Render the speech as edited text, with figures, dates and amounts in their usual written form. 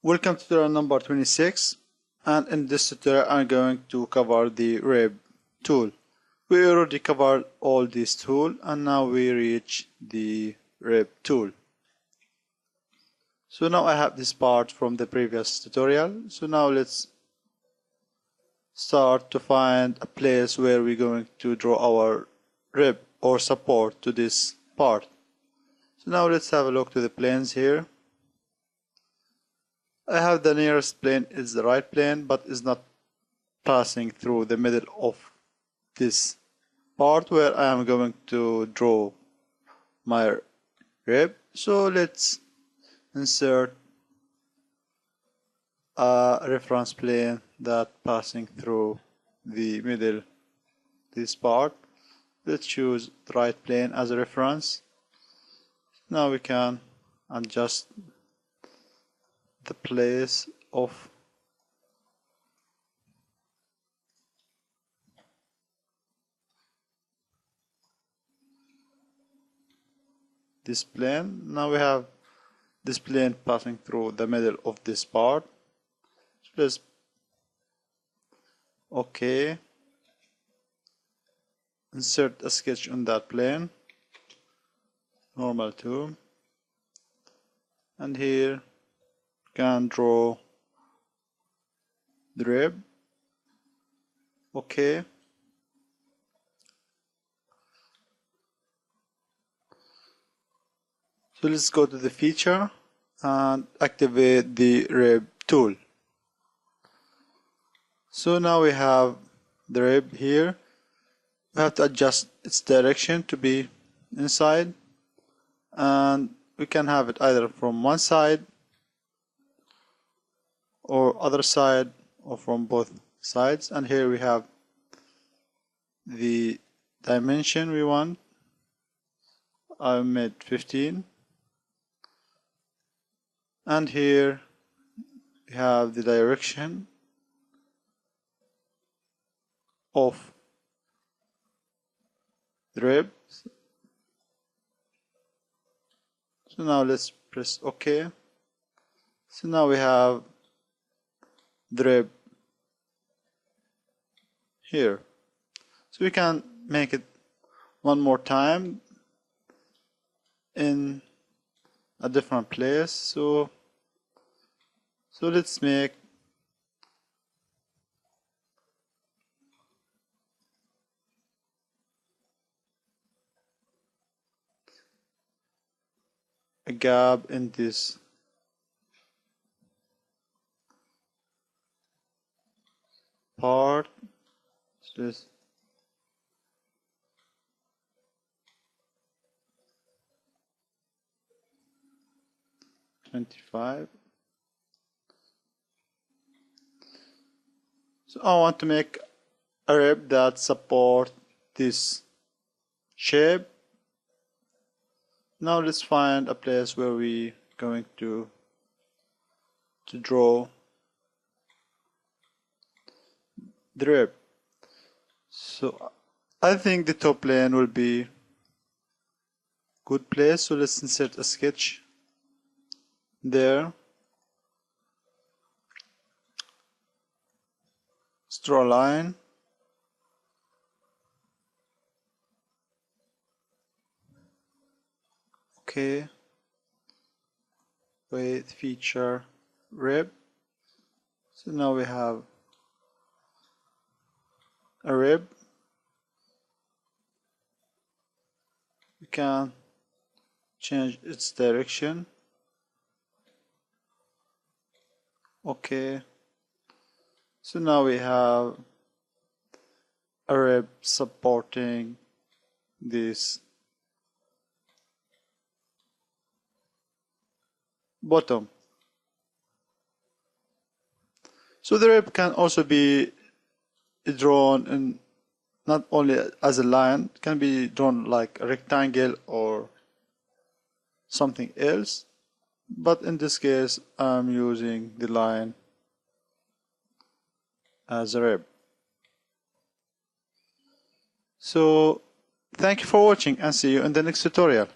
Welcome to tutorial number 26, and in this tutorial I'm going to cover the rib tool. We already covered all these tools and now we reach the rib tool. So now I have this part from the previous tutorial. So now let's start to find a place where we're going to draw our rib or support to this part. So now let's have a look to the planes here. I have the nearest plane is the right plane, but is not passing through the middle of this part where I am going to draw my rib. So let's insert a reference plane that passing through the middle this part. Let's choose the right plane as a reference. Now we can adjust the place of this plane. Now we have this plane passing through the middle of this part. So let's OK. Insert a sketch on that plane. Normal tool. And here can draw the rib. OK. So let's go to the feature and activate the rib tool. So now we have the rib here. We have to adjust its direction to be inside, and we can have it either from one side or other side or from both sides. And here we have the dimension we want. I made 15, and here we have the direction of the rib. So now let's press OK. So now we have the rib here. So we can make it one more time in a different place. So let's make a gap in this part. So let's $25. So I want to make a rib that support this shape. Now let's find a place where we going to draw the rib. So I think the top plane will be good place. So let's insert a sketch there. Let's draw a line. Okay. With feature rib. So now we have a rib. We can change its direction. Okay. So now we have a rib supporting this bottom. So the rib can also be drawn in not only as a line, it can be drawn like a rectangle or something else, but in this case I'm using the line as a rib. So thank you for watching and see you in the next tutorial.